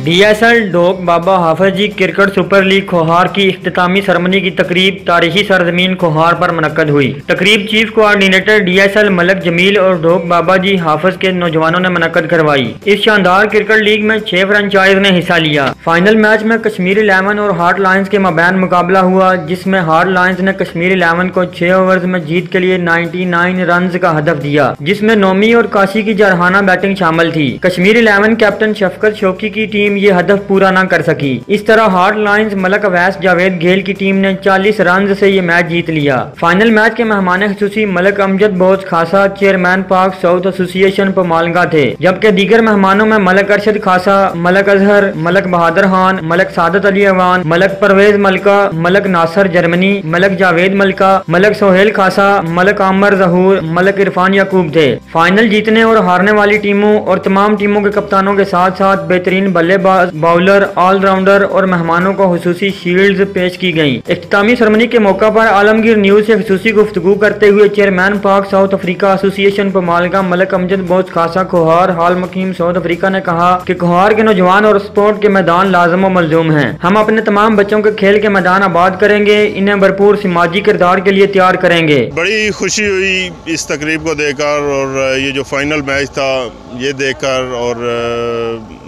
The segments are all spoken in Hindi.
DSL डोक बाबा हाफिज जी क्रिकेट सुपर लीग खोहार की इख्तितामी सरमनी की तकरीब तारीखी सरजमीन खोहार पर मुनक्कद हुई। तकरीब chief coordinator DSL Malik Jamil और डोक बाबा जी हाफिज के नौजवानों ने मुनक्कद करवाई। इस शानदार क्रिकेट लीग में 6 फ्रेंचाइज ने हिस्सा लिया। फाइनल मैच में कश्मीर 11 और हार्ट लायंस के मबैन मुकाबला हुआ, जिसमें हार्ट लायंस ने कश्मीर 11 को 6 ओवर्स में जीत के लिए 99 रन का हदफ दिया, जिसमें नोमी और काशी की जरहाना बैटिंग शामिल थी। कश्मीर 11 कैप्टन शफकत शौकी की टीम ये हदफ पूरा न कर सकी। इस तरह हार्ट लायंस मलक अवैस जावेद घेल की टीम ने 40 रन से ये मैच जीत लिया। फाइनल मैच के मेहमान खुसूसी मलक अमजद बोस खासा चेयरमैन पाक साउथ एसोसिएशन पमालगा थे, जबकि दीगर मेहमानों में मलक अरशद खासा, मलक अजहर, मलक बहादुर खान, मलक सादत अली अवान, मलक परवेज मलका, मलक नासर जर्मनी, मलक जावेद मलका, मलक सोहेल खासा, मलक आमर जहूर, मलक इरफान याकूब थे। फाइनल जीतने और हारने वाली टीमों और तमाम टीमों के कप्तानों के साथ साथ बेहतरीन बल्लेबाज, बाउलर, ऑलराउंडर और मेहमानों को खुसूसी शील्ड्स पेश की गयी। इख्तितामी सेरेमनी के मौका पर आलमगीर न्यूज से खुसूसी गुफ्तगू करते हुए chairman Pak South Africa association पमालगा मलक अमजद बोस खासा खोहार हाल मकीम साउथ अफ्रीका ने कहा कि खोहार के नौजवान और स्पोर्ट के मैदान लाजम व मलजूम हैं। हम अपने तमाम बच्चों के खेल के मैदान आबाद करेंगे, इन्हें भरपूर समाजी किरदार के लिए तैयार करेंगे। बड़ी खुशी हुई इस तकरीब को देखकर और ये जो फाइनल मैच था ये देखकर, और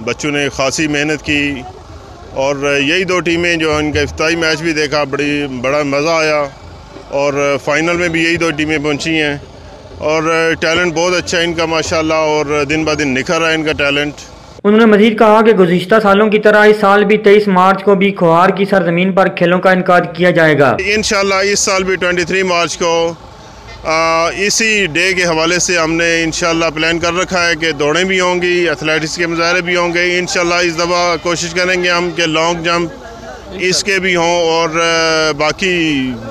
बच्चों ने खासी मेहनत की और यही दो टीमें जो इनका इफ्ताही मैच भी देखा, बड़ा मज़ा आया और फाइनल में भी यही दो टीमें पहुंची हैं और टैलेंट बहुत अच्छा है इनका माशाल्लाह, और दिन ब दिन निखर रहा है इनका टैलेंट। उन्होंने मजीद कहा कि गुज़िश्ता सालों की तरह इस साल भी 23 मार्च को भी खोहार की सरजमीन पर खेलों का इनकाद किया जाएगा। इंशाल्लाह इस साल भी 23 मार्च को इसी डे के हवाले से हमने इंशाल्लाह प्लान कर रखा है कि दौड़ें भी होंगी, एथलेटिक्स के मुजाहरे भी होंगे। इंशाल्लाह इस दफ़ा कोशिश करेंगे हम कि लॉन्ग जंप इसके भी हों और बाकी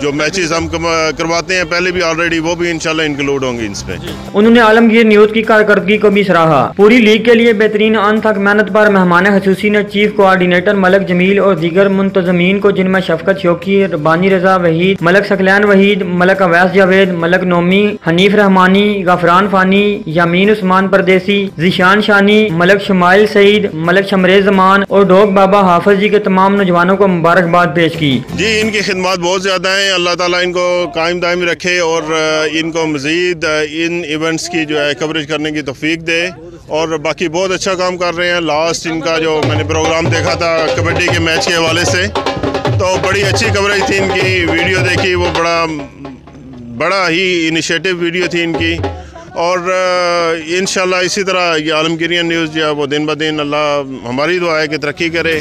जो मैचेस हम करवाते हैं पहले भी ऑलरेडी, वो भी इंशाल्लाह इंक्लूड होंगे इसमें। उन्होंने आलमगीर न्यूज की कारकर्दगी को भी सराहा। पूरी लीग के लिए बेहतरीन अनथक मेहनत पर मेहमान खसूसी ने चीफ कोऑर्डिनेटर मलक जमील और दीगर मुंतजमीन को, जिनमें शफकत शौकी, रब्बानी रजा वहीद, मलक सकलैन वहीद, मलक अवैस जावेद, मलक नोमी, हनीफ रहमानी, गफरान फानी, यामीन उस्मान परदेसी, जिशान शानी, मलक शमाइल सईद, मलक शमरेज जमान और डोक बाबा हाफिज जी के तमाम नौजवानों को मुबारकबाद पेश की। जी, इनकी खिदमत बहुत ज़्यादा है, अल्लाह ताला इनको कायम दायम रखे और इनको मज़ीद इन इवेंट्स की जो है कवरेज करने की तौफीक दे, और बाकी बहुत अच्छा काम कर रहे हैं। लास्ट इनका जो मैंने प्रोग्राम देखा था कबड्डी के मैच के हवाले से, तो बड़ी अच्छी कवरेज थी इनकी, वीडियो देखी, वो बड़ा ही इनिशिएटिव वीडियो थी इनकी, और इंशाल्लाह इसी तरह ये आलमगीरियन न्यूज़ जो है वो दिन ब दिन, अल्लाह हमारी दुआ है कि तरक्की करे।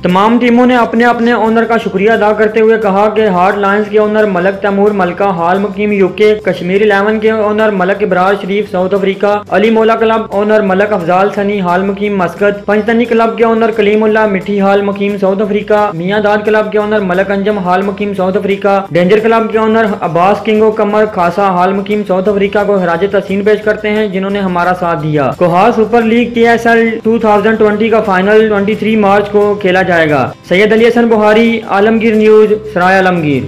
तमाम टीमों ने अपने अपने ओनर का शुक्रिया अदा करते हुए कहा कि हार्ट लायंस के ओनर मलक तैमूर मलका हाल मुकीम UK, कश्मीर 11 के ओनर मलक इब्रार शरीफ साउथ अफ्रीका, अली मौला क्लब ओनर मलक अफजाल सनी हाल मुकीम मस्कत, पंचतनी क्लब के ओनर कलीमुल्लाह मिठी हाल मुकीम साउथ अफ्रीका, मियाँ दाद क्लब के ओनर मलक अंजम हाल मुकीम साउथ अफ्रीका, डेंजर क्लब के ओनर अब्बास किंगो कमर खासा हाल मुकीम साउथ अफ्रीका को खराज तहसीन पेश करते हैं, जिन्होंने हमारा साथ दिया। खोहार सुपर लीग TSL 2020 का फाइनल 23 मार्च को खेला जाएगा। सैयद अली हसन बुहारी, आलमगीर न्यूज, सराय आलमगीर।